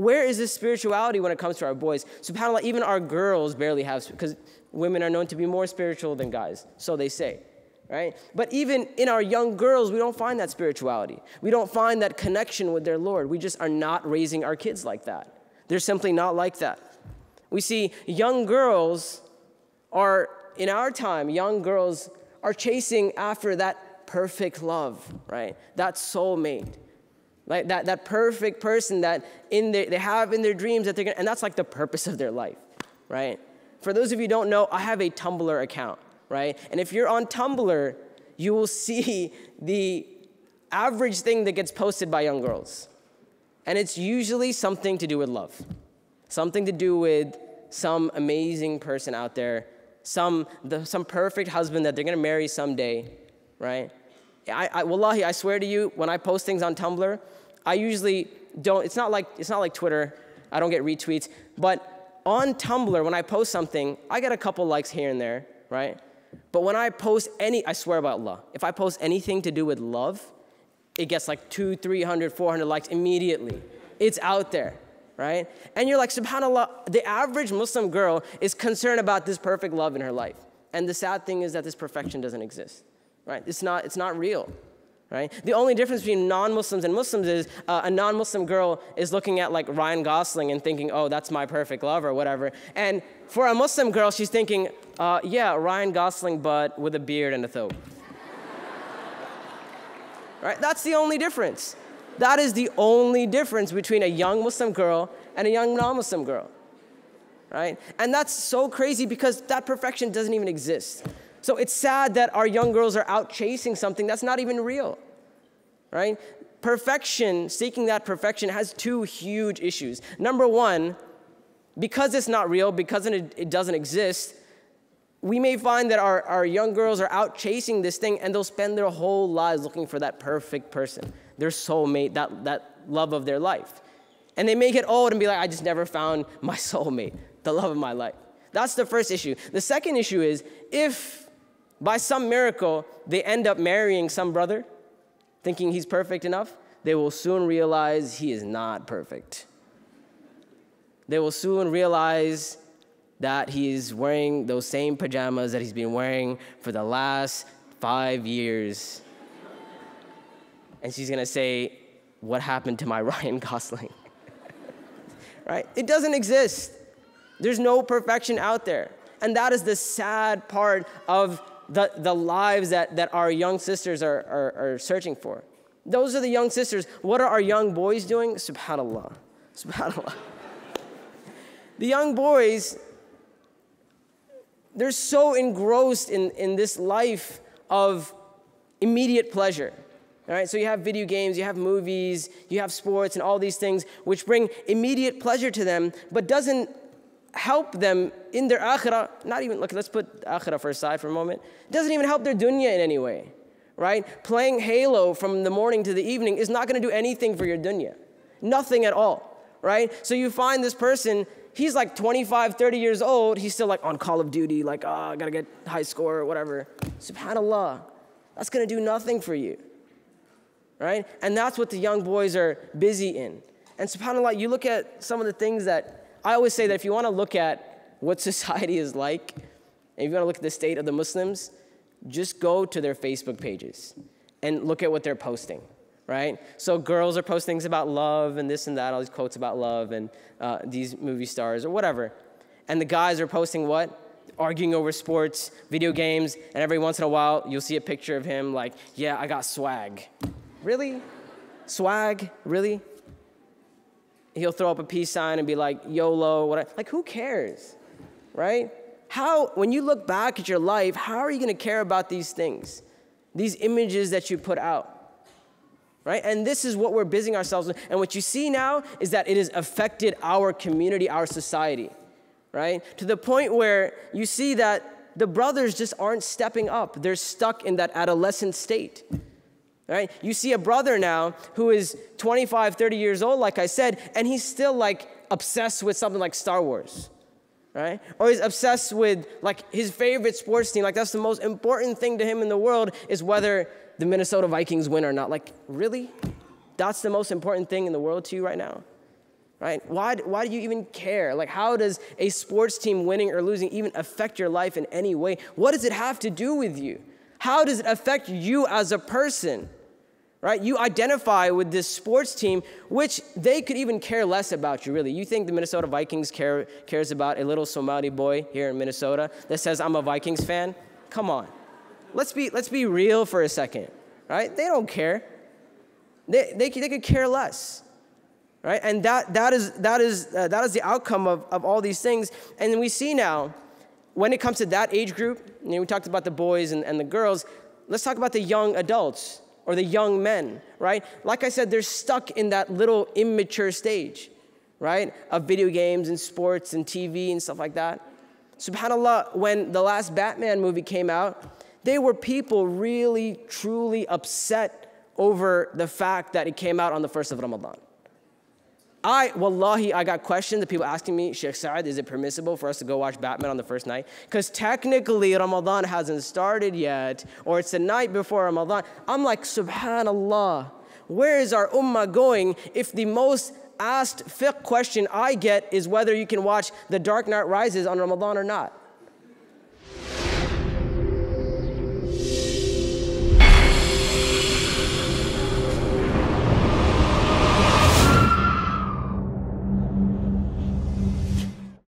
Where is this spirituality when it comes to our boys? SubhanAllah, even our girls barely have, because women are known to be more spiritual than guys, so they say, right? But even in our young girls, we don't find that spirituality. We don't find that connection with their Lord. We just are not raising our kids like that. They're simply not like that. We see young girls are, in our time, young girls are chasing after that perfect love, right? That soulmate. Like that perfect person that they have in their dreams that they're gonna, and that's like the purpose of their life, right? For those of you who don't know, I have a Tumblr account, right? And if you're on Tumblr, you will see the average thing that gets posted by young girls. And it's usually something to do with love. Something to do with some amazing person out there, some perfect husband that they're gonna marry someday, right? Wallahi, I swear to you, when I post things on Tumblr, I usually don't, it's not like Twitter, I don't get retweets, but on Tumblr, when I post something, I get a couple likes here and there, right? But when I post I swear by Allah, if I post anything to do with love, it gets like 200, 300, 400 likes immediately. It's out there, right? And you're like, SubhanAllah, the average Muslim girl is concerned about this perfect love in her life. And the sad thing is that this perfection doesn't exist, right? It's not real. Right? The only difference between non-Muslims and Muslims is a non-Muslim girl is looking at like Ryan Gosling and thinking, oh, that's my perfect love or whatever. And for a Muslim girl, she's thinking, yeah, Ryan Gosling, but with a beard and a thobe. Right? That's the only difference. That is the only difference between a young Muslim girl and a young non-Muslim girl. Right? And that's so crazy because that perfection doesn't even exist. So it's sad that our young girls are out chasing something that's not even real, right? Perfection, seeking that perfection has two huge issues. Number one, because it's not real, because it doesn't exist, we may find that our young girls are out chasing this thing and they'll spend their whole lives looking for that perfect person, their soulmate, that love of their life. And they may get old and be like, I just never found my soulmate, the love of my life. That's the first issue. The second issue is if by some miracle, they end up marrying some brother, thinking he's perfect enough, they will soon realize he is not perfect. They will soon realize that he's wearing those same pajamas that he's been wearing for the last 5 years. And she's gonna say, what happened to my Ryan Gosling? Right? It doesn't exist. There's no perfection out there. And that is the sad part of the lives that our young sisters are searching for. Those are the young sisters. What are our young boys doing? SubhanAllah. SubhanAllah. The young boys, they're so engrossed in this life of immediate pleasure. All right? So you have video games, you have movies, you have sports, and all these things which bring immediate pleasure to them, but doesn't help them in their akhirah. Not even, look, let's put akhirah for aside for a moment. It doesn't even help their dunya in any way, right? Playing Halo from the morning to the evening is not going to do anything for your dunya. Nothing at all, right? So you find this person, he's like 25, 30 years old, he's still like on Call of Duty, like, oh, I gotta get high score or whatever. SubhanAllah, that's going to do nothing for you, right? And that's what the young boys are busy in. And SubhanAllah, you look at some of the things that I always say that if you want to look at what society is like, and if you want to look at the state of the Muslims, just go to their Facebook pages and look at what they're posting, right? So girls are posting things about love and this and that, all these quotes about love and these movie stars or whatever. And the guys are posting what? Arguing over sports, video games, and every once in a while, you'll see a picture of him like, yeah, I got swag. Really? Swag? Really? He'll throw up a peace sign and be like, YOLO, whatever. Like, who cares, right? When you look back at your life, how are you going to care about these things, these images that you put out, right? And this is what we're busying ourselves with. And what you see now is that it has affected our community, our society, right? To the point where you see that the brothers just aren't stepping up. They're stuck in that adolescent state. Right? You see a brother now who is 25, 30 years old, like I said, and he's still like obsessed with something like Star Wars, right? Or he's obsessed with like his favorite sports team. Like that's the most important thing to him in the world is whether the Minnesota Vikings win or not. Like, really? That's the most important thing in the world to you right now? right? Why do you even care? Like, how does a sports team winning or losing even affect your life in any way? What does it have to do with you? How does it affect you as a person, right? You identify with this sports team, which they could even care less about you, really. You think the Minnesota Vikings cares about a little Somali boy here in Minnesota that says, I'm a Vikings fan? Come on. Let's be real for a second, right? They don't care. They could care less. Right? And that is the outcome of all these things. And we see now, when it comes to that age group, we talked about the boys and the girls, let's talk about the young adults or the young men, right? Like I said, they're stuck in that little immature stage, right? Of video games and sports and TV and stuff like that. SubhanAllah, when the last Batman movie came out, there were people really, truly upset over the fact that it came out on the 1st of Ramadan. Wallahi, I got questions of people asking me, Shaykh Saad, is it permissible for us to go watch Batman on the first night? Because technically Ramadan hasn't started yet, or it's the night before Ramadan. I'm like, subhanallah, where is our ummah going if the most asked fiqh question I get is whether you can watch The Dark Knight Rises on Ramadan or not?